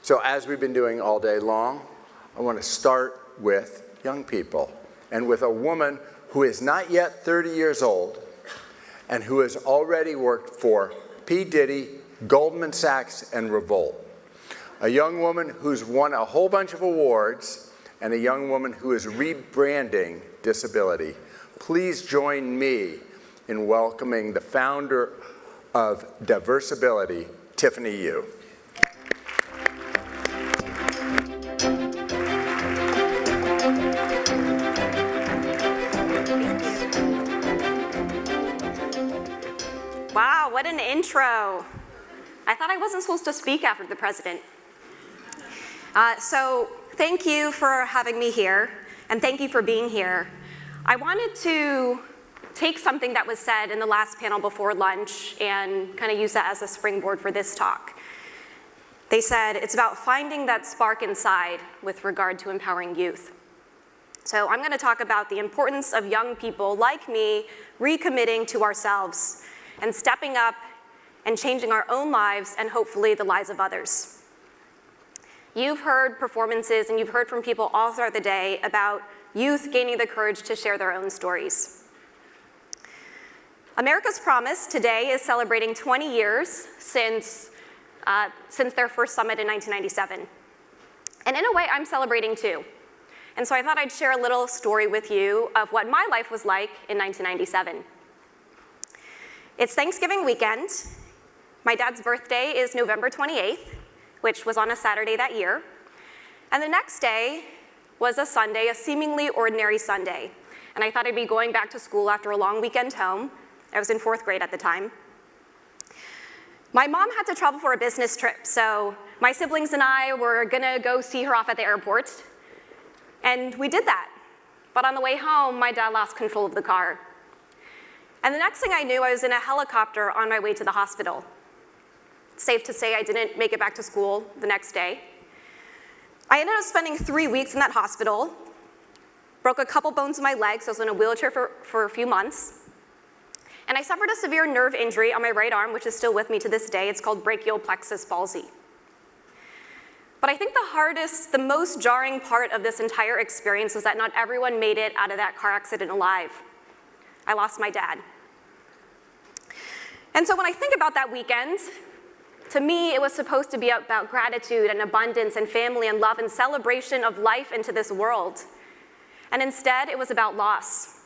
So as we've been doing all day long, I want to start with young people and with a woman who is not yet 30 years old and who has already worked for P. Diddy, Goldman Sachs, and Revolt. A young woman who's won a whole bunch of awards and a young woman who is rebranding disability. Please join me in welcoming the founder of Diversability, Tiffany Yu. Wow, what an intro. I thought I wasn't supposed to speak after the president. So thank you for having me here, and thank you for being here. I wanted to take something that was said in the last panel before lunch and kind of use that as a springboard for this talk. They said it's about finding that spark inside with regard to empowering youth. So I'm going to talk about the importance of young people like me recommitting to ourselves and stepping up and changing our own lives and hopefully the lives of others. You've heard performances and you've heard from people all throughout the day about youth gaining the courage to share their own stories. America's Promise today is celebrating 20 years since their first summit in 1997. And in a way, I'm celebrating too. And so I thought I'd share a little story with you of what my life was like in 1997. It's Thanksgiving weekend. My dad's birthday is November 28th, which was on a Saturday that year. And the next day was a Sunday, a seemingly ordinary Sunday. And I thought I'd be going back to school after a long weekend home. I was in 4th grade at the time. My mom had to travel for a business trip, so my siblings and I were gonna go see her off at the airport. And we did that. But on the way home, my dad lost control of the car. And the next thing I knew, I was in a helicopter on my way to the hospital. It's safe to say I didn't make it back to school the next day. I ended up spending 3 weeks in that hospital, broke a couple bones in my legs, so I was in a wheelchair for a few months. And I suffered a severe nerve injury on my right arm, which is still with me to this day. It's called brachial plexus palsy. But I think the most jarring part of this entire experience was that not everyone made it out of that car accident alive. I lost my dad. And so when I think about that weekend, to me, it was supposed to be about gratitude and abundance and family and love and celebration of life into this world. And instead, it was about loss.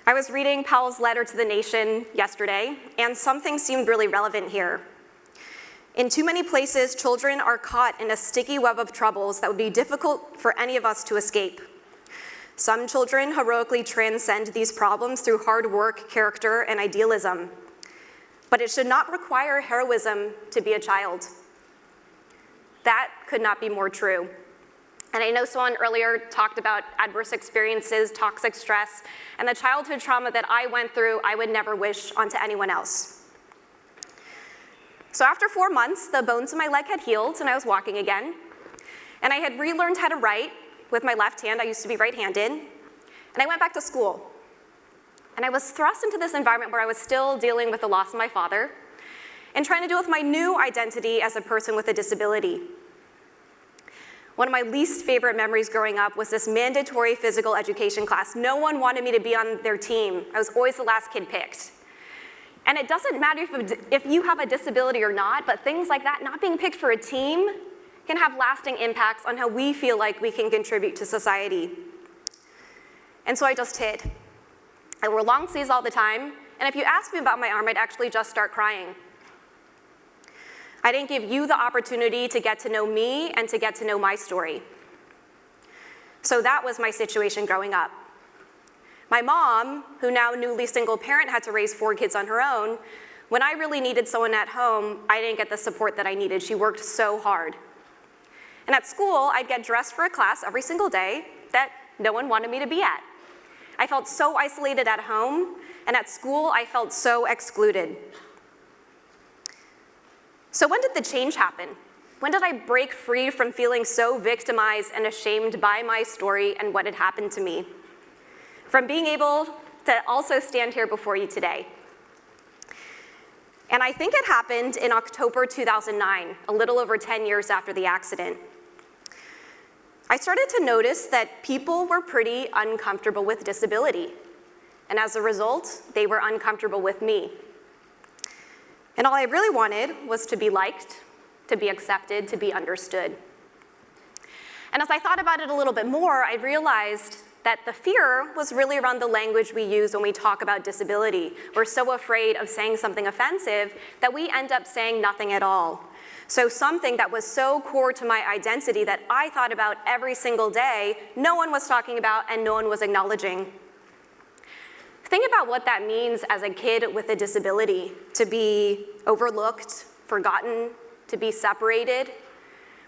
I was reading Powell's letter to the nation yesterday, and something seemed really relevant here. In too many places, children are caught in a sticky web of troubles that would be difficult for any of us to escape. Some children heroically transcend these problems through hard work, character, and idealism. But it should not require heroism to be a child. That could not be more true. And I know someone earlier talked about adverse experiences, toxic stress, and the childhood trauma that I went through, I would never wish onto anyone else. So after 4 months, the bones in my leg had healed and I was walking again. And I had relearned how to write with my left hand. I used to be right-handed. And I went back to school. And I was thrust into this environment where I was still dealing with the loss of my father and trying to deal with my new identity as a person with a disability. One of my least favorite memories growing up was this mandatory physical education class. No one wanted me to be on their team. I was always the last kid picked. And it doesn't matter if you have a disability or not, but things like that, not being picked for a team, can have lasting impacts on how we feel like we can contribute to society. And so I just hid. I wore long sleeves all the time, and if you asked me about my arm, I'd actually just start crying. I didn't give you the opportunity to get to know me and to get to know my story. So that was my situation growing up. My mom, who now newly single parent, had to raise 4 kids on her own. When I really needed someone at home, I didn't get the support that I needed. She worked so hard. And at school, I'd get dressed for a class every single day that no one wanted me to be at. I felt so isolated at home, and at school, I felt so excluded. So when did the change happen? When did I break free from feeling so victimized and ashamed by my story and what had happened to me? From being able to also stand here before you today. And I think it happened in October 2009, a little over 10 years after the accident. I started to notice that people were pretty uncomfortable with disability. And as a result, they were uncomfortable with me. And all I really wanted was to be liked, to be accepted, to be understood. And as I thought about it a little bit more, I realized that the fear was really around the language we use when we talk about disability. We're so afraid of saying something offensive that we end up saying nothing at all. So something that was so core to my identity that I thought about every single day, no one was talking about and no one was acknowledging. Think about what that means as a kid with a disability, to be overlooked, forgotten, to be separated.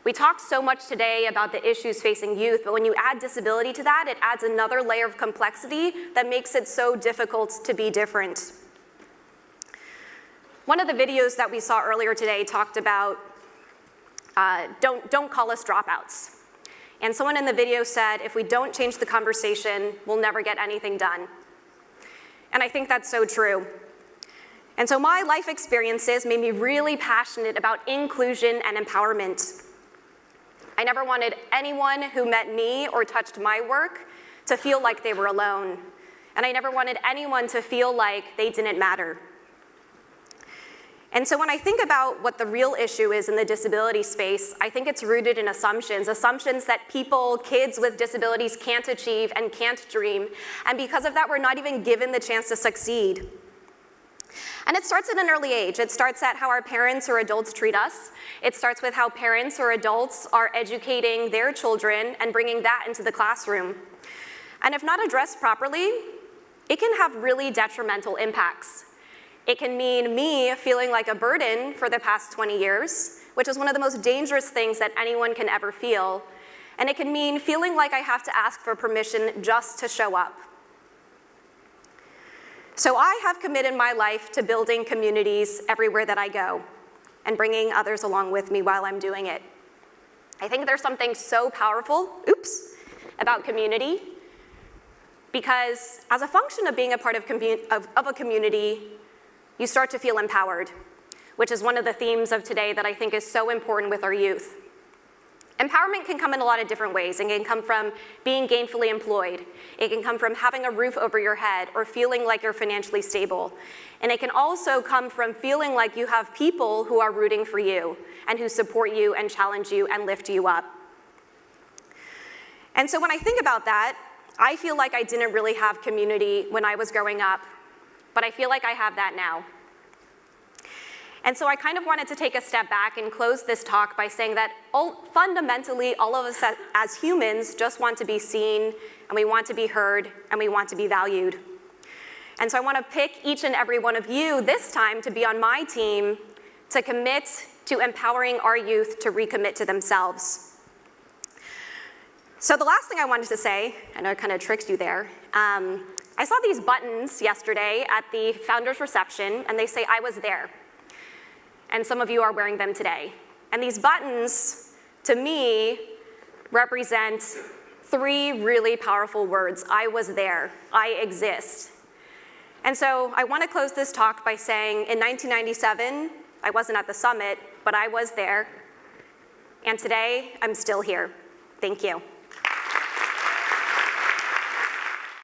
We talked so much today about the issues facing youth, but when you add disability to that, it adds another layer of complexity that makes it so difficult to be different. One of the videos that we saw earlier today talked about don't call us dropouts. And someone in the video said, if we don't change the conversation, we'll never get anything done. And I think that's so true. And so my life experiences made me really passionate about inclusion and empowerment. I never wanted anyone who met me or touched my work to feel like they were alone. And I never wanted anyone to feel like they didn't matter. And so when I think about what the real issue is in the disability space, I think it's rooted in assumptions that people, kids with disabilities can't achieve and can't dream. And because of that, we're not even given the chance to succeed. And it starts at an early age. It starts at how our parents or adults treat us. It starts with how parents or adults are educating their children and bringing that into the classroom. And if not addressed properly, it can have really detrimental impacts. It can mean me feeling like a burden for the past 20 years, which is one of the most dangerous things that anyone can ever feel. And it can mean feeling like I have to ask for permission just to show up. So I have committed my life to building communities everywhere that I go and bringing others along with me while I'm doing it. I think there's something so powerful, about community, because as a function of being a part of a community, you start to feel empowered, which is one of the themes of today that I think is so important with our youth. Empowerment can come in a lot of different ways. It can come from being gainfully employed. It can come from having a roof over your head or feeling like you're financially stable. And it can also come from feeling like you have people who are rooting for you and who support you and challenge you and lift you up. And so when I think about that, I feel like I didn't really have community when I was growing up, but I feel like I have that now. And so I kind of wanted to take a step back and close this talk by saying that fundamentally, all of us as humans just want to be seen, and we want to be heard, and we want to be valued. And so I want to pick each and every one of you this time to be on my team to commit to empowering our youth to recommit to themselves. So the last thing I wanted to say, I know I kind of tricked you there, I saw these buttons yesterday at the founders reception, and they say, "I was there." And some of you are wearing them today. And these buttons, to me, represent three really powerful words. I was there. I exist. And so I want to close this talk by saying in 1997, I wasn't at the summit, but I was there. And today, I'm still here. Thank you.